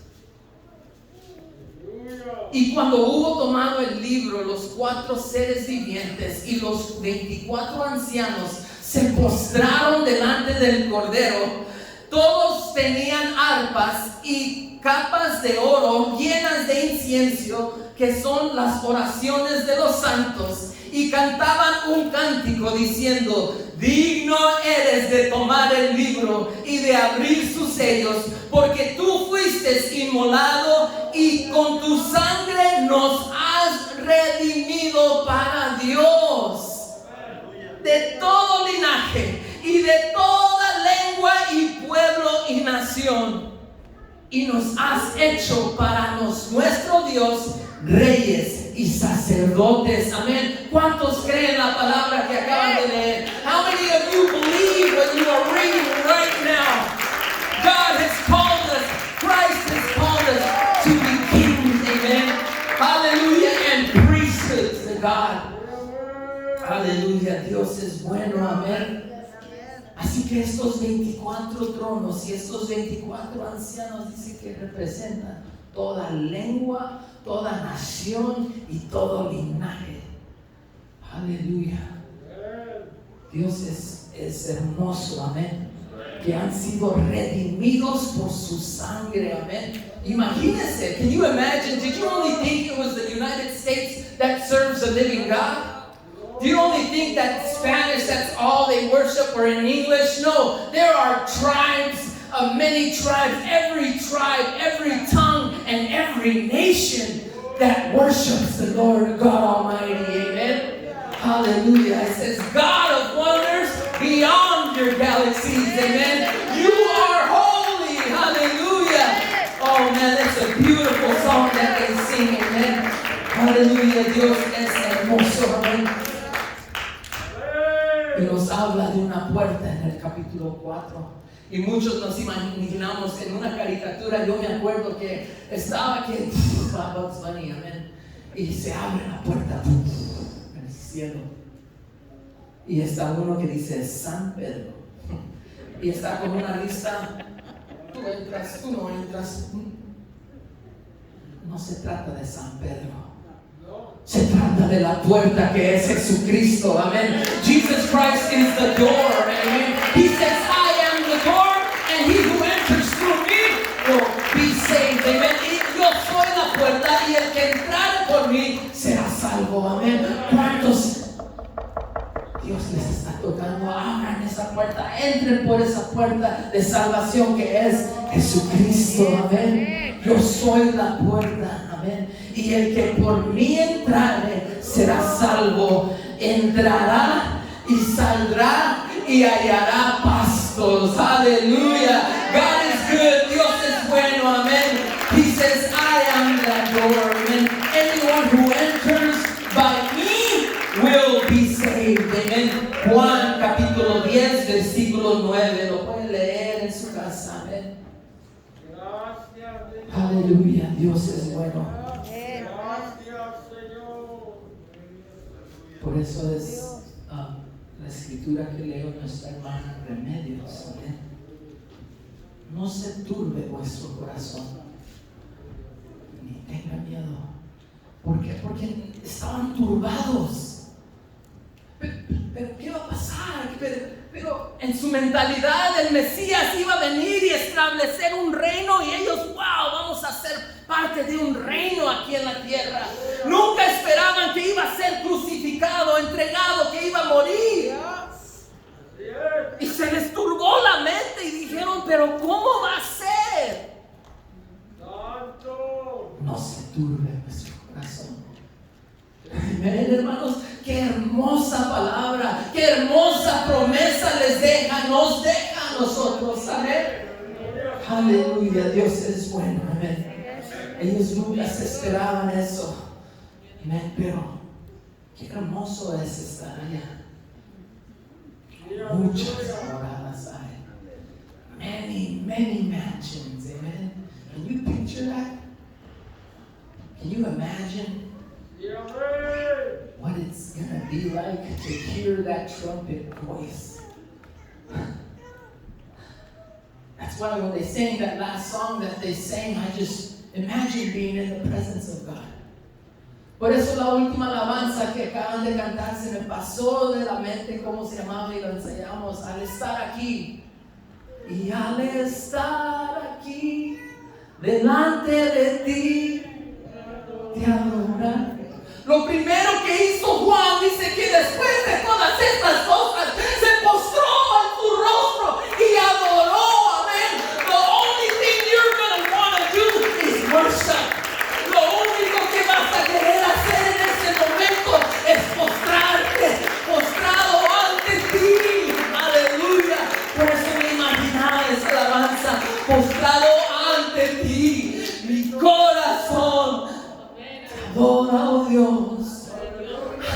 Y cuando hubo tomado el libro, los 4 seres vivientes y los 24 ancianos se postraron delante del Cordero. Todos tenían arpas y capas de oro llenas de incienso, que son las oraciones de los santos, y cantaban un cántico diciendo: digno eres de tomar el libro y de abrir sus sellos, porque tú fuiste inmolado y con tu sangre nos has redimido para Dios de todo linaje y de toda lengua y pueblo y nación, y nos has hecho para nuestro Dios reyes y sacerdotes. Amén. ¿Cuántos creen la palabra que acaban de leer? How many of you believe what you are reading right now? God has called us, Christ has called us to be kings. Amen. Hallelujah. And priesthoods to God. Aleluya. Dios es bueno. Amén. Así que estos 24 tronos y estos 24 ancianos dice que representan toda lengua, toda nación y todo linaje. Aleluya. Dios es hermoso, amén. Que han sido redimidos por su sangre, amén. Imagínense, can you imagine? Did you only think it was the United States that serves a living God? Do you only think that Spanish, that's all they worship, or in English? No, there are tribes of many tribes, every tribe, every tongue, and every nation that worships the Lord God Almighty. Amen. Hallelujah. It says, God of wonders beyond your galaxies. Amen. You are holy. Hallelujah. Oh man, that's a beautiful song that they sing. Amen. Hallelujah. Dios es hermoso. Amén. Y nos habla de una puerta en el capítulo 4. Y muchos nos imaginamos en una caricatura. Yo me acuerdo que estaba aquí, Bugs Bunny, amén. Y se abre la puerta en el cielo. Y está uno que dice San Pedro. Y está con una lista. Tú entras, tú no entras. No se trata de San Pedro. Se trata de la puerta que es Jesucristo. Amén. Jesus Christ is the door. Amen. He says, I am the door, and he who enters through me will be saved. Amen. Y yo soy la puerta, y el que entrare por mí será salvo. Amén. ¿Cuántos Dios les está tocando? Abran esa puerta, entren por esa puerta de salvación que es Jesucristo. Amén. Yo soy la puerta. Amén. Y el que por mí entrare será salvo. Entrará y saldrá y hallará pastos. Aleluya. God is good. Dios es bueno. Amén. He says, I am that door. Amen. Anyone who enters by me will be saved. Amen. Juan capítulo 10 versículo 9. Lo pueden leer en su casa. Amén. Aleluya. Dios es bueno. Por eso es la escritura que leo nuestra hermana Remedios. ¿Amén? No se turbe vuestro corazón, ni tenga miedo. ¿Por qué? Porque estaban turbados. Pero ¿qué va a pasar? Pero en su mentalidad el Mesías iba a venir y establecer un reino, y ellos, wow, vamos a ser parte de un reino aquí en la tierra. Nunca esperaban que iba a ser crucificado, entregado, que iba a morir. Y se les turbó la mente y dijeron, pero ¿cómo va a ser? No se turbe vuestro corazón. Amén, hermanos. Qué hermosa palabra, qué hermosa promesa les deja, nos deja a nosotros. Amén. Aleluya, Dios es bueno. Amén. Ellos nunca se esperaban eso. Amén, pero qué hermoso es estar allá. Muchas moradas hay. Many mansions. Amen. Can you picture that? Can you imagine what it's going to be like to hear that trumpet voice? That's why when they sang that last song that they sang, I just imagine being in the presence of God. Por eso la última alabanza que acaban de cantar se me pasó de la mente cómo se llamaba y lo ensayamos. Al estar aquí, y al estar aquí delante de ti, te adorar. Lo primero que hizo Juan dice que después de todas estas cosas se postró en su rostro y adoró. Amén. The only thing you're going to want to do is worship. Lo único que vas a querer hacer en este momento es postrarte, postrado ante ti. Aleluya. Por eso me imaginaba esa alabanza, postrado ante ti. Mi corazón adora, oh Dios.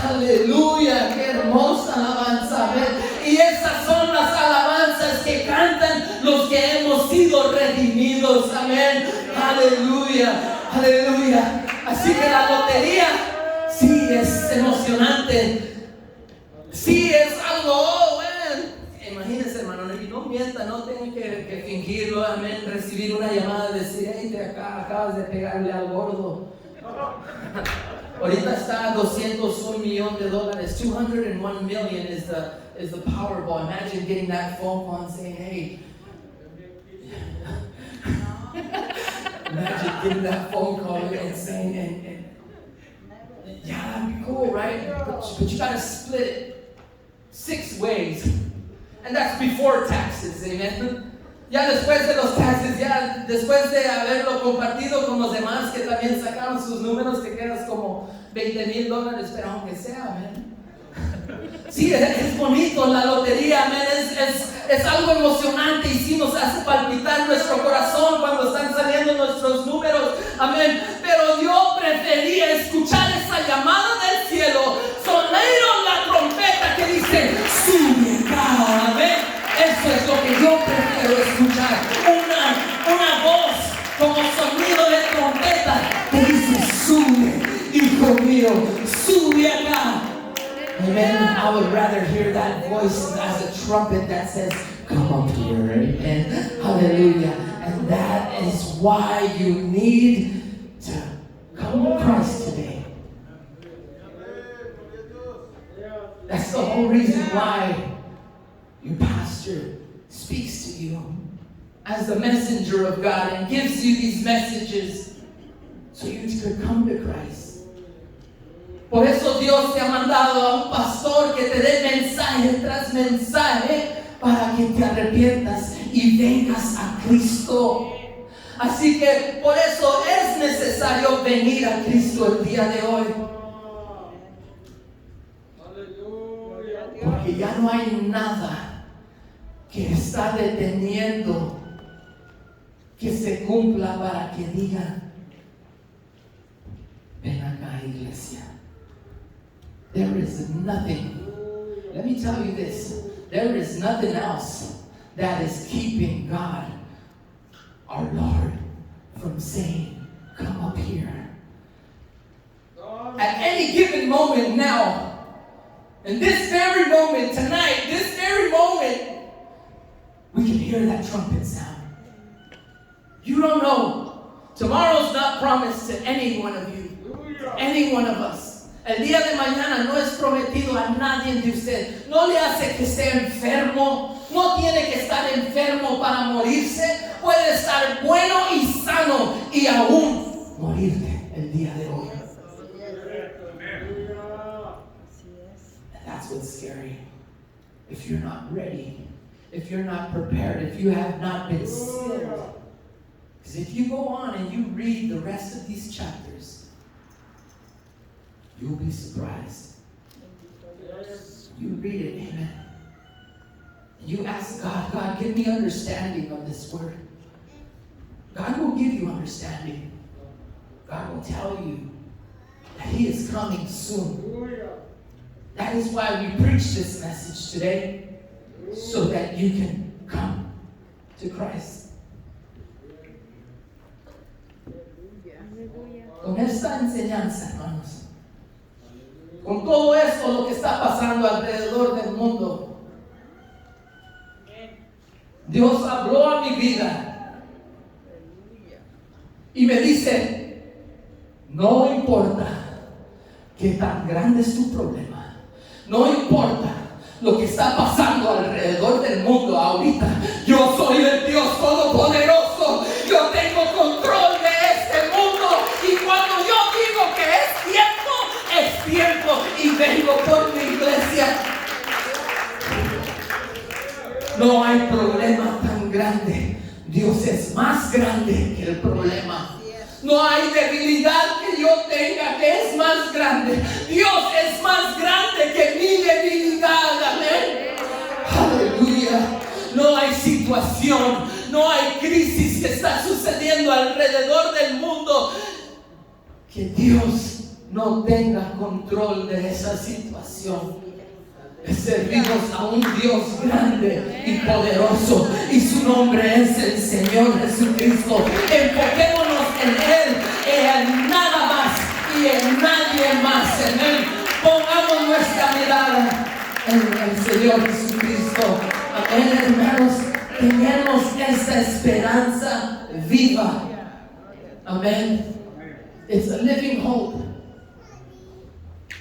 Aleluya, qué hermosa alabanza. ¿Ven? Y esas son las alabanzas que cantan los que hemos sido redimidos. Amén. Aleluya, aleluya. Así que la lotería sí es emocionante. Sí es algo, oh, bueno. Imagínense, hermano, y no mientan, no tienen que fingirlo. Amén. Recibir una llamada y decir, hey, de acá acabas de pegarle al gordo. Ahorita está $201 million. $201 million is the Powerball. Imagine getting that phone call and saying, hey. Imagine getting that phone call and saying, Yeah, that'd be cool, right? But you gotta split it 6 ways. And that's before taxes, amen. Ya después de los taxes, ya después de haberlo compartido con los demás que también sacaron sus números, te quedas como $20,000, pero aunque sea, amén. Sí, es bonito la lotería, amén. Es algo emocionante y sí nos hace palpitar nuestro corazón cuando están saliendo nuestros números, amén. Pero yo prefería escuchar esa llamada del cielo. Sonaron la trompeta que dice, sube acá, amén. Eso es lo que yo prefiero escuchar. Una voz como sonido de trompeta que dice, sube, hijo mío, sube acá. Amen. I would rather hear that voice as a trumpet that says, come up here. Amen. Hallelujah. And that is why you need to come to Christ today. That's the whole reason why your pastor speaks to you as the messenger of God and gives you these messages so you could come to Christ. Por eso Dios te ha mandado a un pastor que te dé mensaje tras mensaje para que te arrepientas y vengas a Cristo. Así que por eso es necesario venir a Cristo el día de hoy. Porque ya no hay nada que está deteniendo que se cumpla para que digan, ven acá, iglesia. There is nothing, let me tell you this, there is nothing else that is keeping God, our Lord, from saying, come up here. At any given moment now, in this very moment, tonight, this very moment, we can hear that trumpet sound. You don't know. Tomorrow's not promised to any one of you, any one of us. El día de mañana no es prometido a nadie de usted. No le hace que esté enfermo. No tiene que estar enfermo para morirse. Puede estar bueno y sano y aún morirte el día de hoy. And that's what's scary. If you're not ready, if you're not prepared, if you have not been sealed. Because if you go on and you read the rest of these chapters, you'll be surprised. You read it, amen. You ask God, God, give me understanding of this word. God will give you understanding. God will tell you that He is coming soon. That is why we preach this message today, so that you can come to Christ. Con esta enseñanza, hermanos, con todo esto, lo que está pasando alrededor del mundo, Dios habló a mi vida y me dice, no importa qué tan grande es tu problema, no importa lo que está pasando alrededor del mundo ahorita, yo soy el Dios Todopoderoso, yo tengo control de este mundo y cuando yo digo que es tiempo y vengo por mi iglesia. No hay problema tan grande. Dios es más grande que el problema. No hay debilidad que yo tenga que es más grande. Dios es más grande que mi debilidad. Amén. Aleluya. No hay situación, no hay crisis que está sucediendo alrededor del mundo que Dios no tenga control de esa situación. Servimos a un Dios grande y poderoso y su nombre es el Señor Jesucristo. Enfoquémonos en Él, en nada más y en nadie más. En Él pongamos nuestra mirada en el Señor Jesucristo. Amén, hermanos. Tenemos esa esperanza viva. Amén. It's a living hope.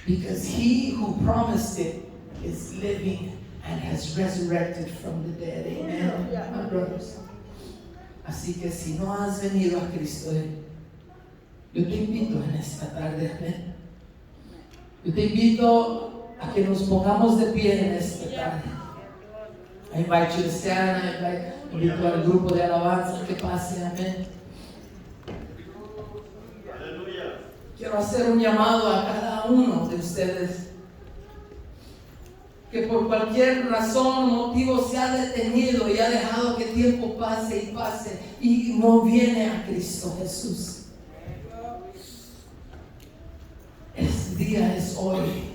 Because He who promised it is living and has resurrected from the dead. Amen, my brothers. Así que si no has venido a Cristo, yo te invito en esta tarde, amén, Yo te invito a que nos pongamos de pie en esta tarde. I invite you to stand. Invito al grupo de alabanza que pase. Amén. Quiero hacer un llamado a cada uno de ustedes que por cualquier razón o motivo se ha detenido y ha dejado que el tiempo pase y no viene a Cristo Jesús. El día es hoy.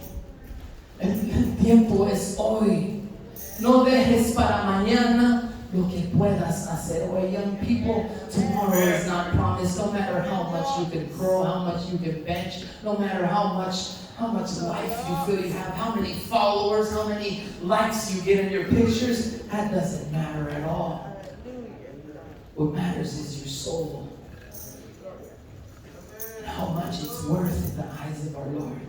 El tiempo es hoy. No dejes para mañana lo que puedas hacer hoy. Young people, tomorrow is not promised. No matter how much you can grow, how much you can bench, no matter how much life you feel you have, how many followers, how many likes you get in your pictures, that doesn't matter at all. What matters is your soul and how much it's worth in the eyes of our Lord.